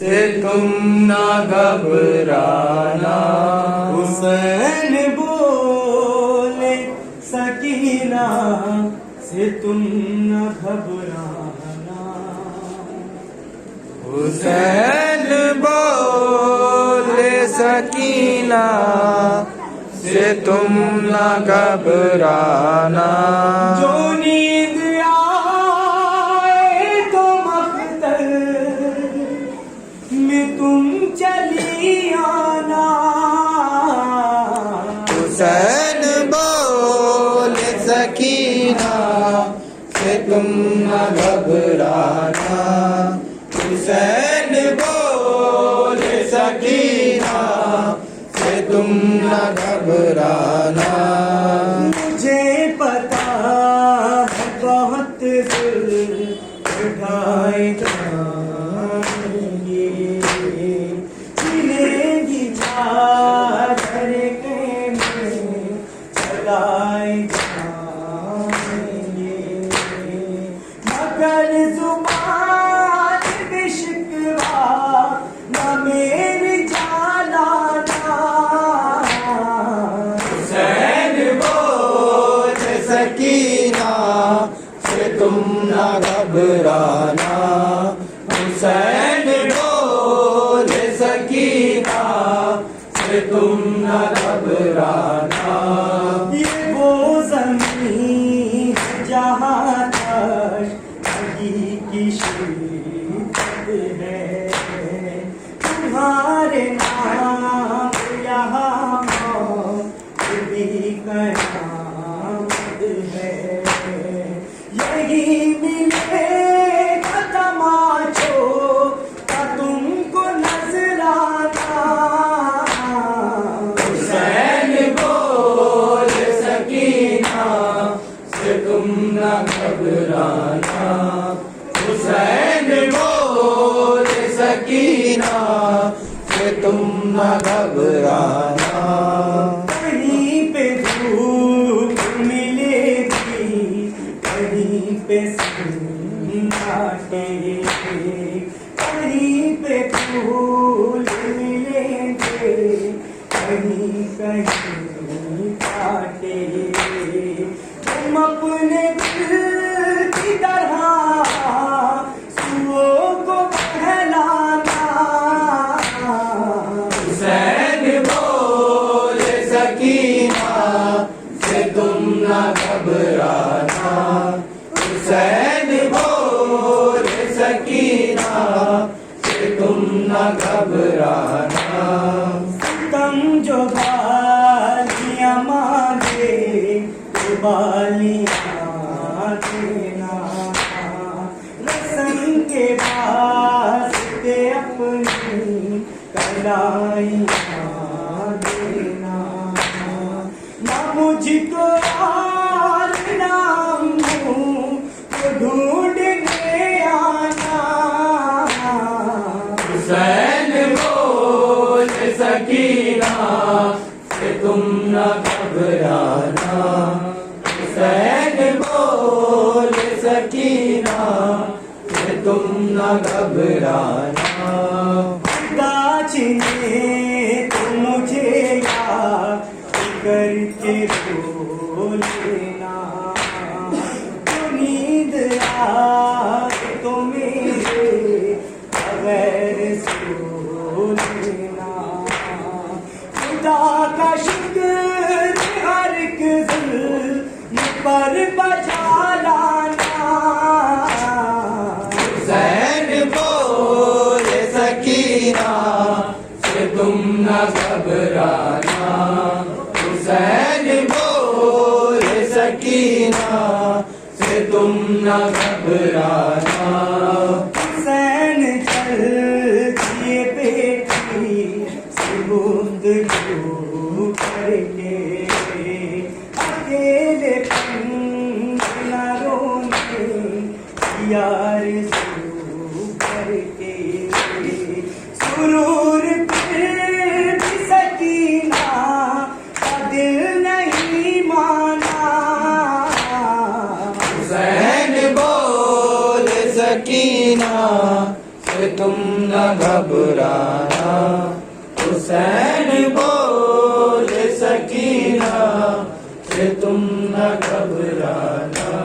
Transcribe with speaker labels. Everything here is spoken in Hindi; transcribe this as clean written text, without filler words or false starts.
Speaker 1: से तुम न घबराना।
Speaker 2: हुसैन बोले सकीना से तुम न घबराना।
Speaker 1: हुसैन बोले सकीना से तुम न घबराना।
Speaker 2: जो नींद आए तो मख्तर में तुम चली आना।
Speaker 1: हुसैन बोले सकीना से तुम न घबराना। हुसैन बोले सकीना से तुम न घबराना।
Speaker 2: मुझे पता है बहुत उठाए जाएंगे, मिलेगी चादर के में चलाए जाएंगे। मगर जुबान में शिकवा न मेरी जालाना।
Speaker 1: हुसैन बोले सकीना से तुम न घबराना। हुसैन बोले सकीना से तुम न घबराना।
Speaker 2: ये वो ज़मीन जहाँ तक नबी की शिद्दत है, तुम्हारे नाम यहाँ भी कयामत है। यही मिलेगा तमाचों का तुमको नजराना।
Speaker 1: हुसैन बोले सकीना से तुम न घबराना। हुसैन बोले सकीना से तुम न घबराना।
Speaker 2: कहीं पे धूप मिलेगी, कहीं पे सन्नाटे, कहीं पे फूल मिलेंगे, कहीं कहीं काटे। तुम अपने दिल की तरह सुओं को बहलाना।
Speaker 1: हुसैन बोले सकीना से तुम न घबराना। हुसैन बोले सकीना से तुम न घबराना।
Speaker 2: तम जो बालियां मांगे तो बालियां देना। रसन के वास्ते अपनी कलाइयां देना। ना मुझको और नाम हूँ तो ढूंढने आना।
Speaker 1: हुसैन बोले सकीना से तुम न घबराना। हुसैन बोले सकीना से तुम न घबराना।
Speaker 2: गाछने तो मुझे याद करके रो लेना। तो नींद आए तो मेरे बगैर सो लेना। खुदा का शुक्र हर एक जुल्म पर बजा लाना।
Speaker 1: हुसैन बोले सकीना से तुम न घबराना। हुसैन बोले सकीना से तुम न घबराना।
Speaker 2: हुसैन चल दिए बेटी से बूंद लो करके। अकेले न रोने यार सू करके। सुरूर फिर भी सकीना का दिल नहीं माना।
Speaker 1: हुसैन बोले सकीना से तुम न घबराना हुसैन बोले सकीना से तुम न घबराना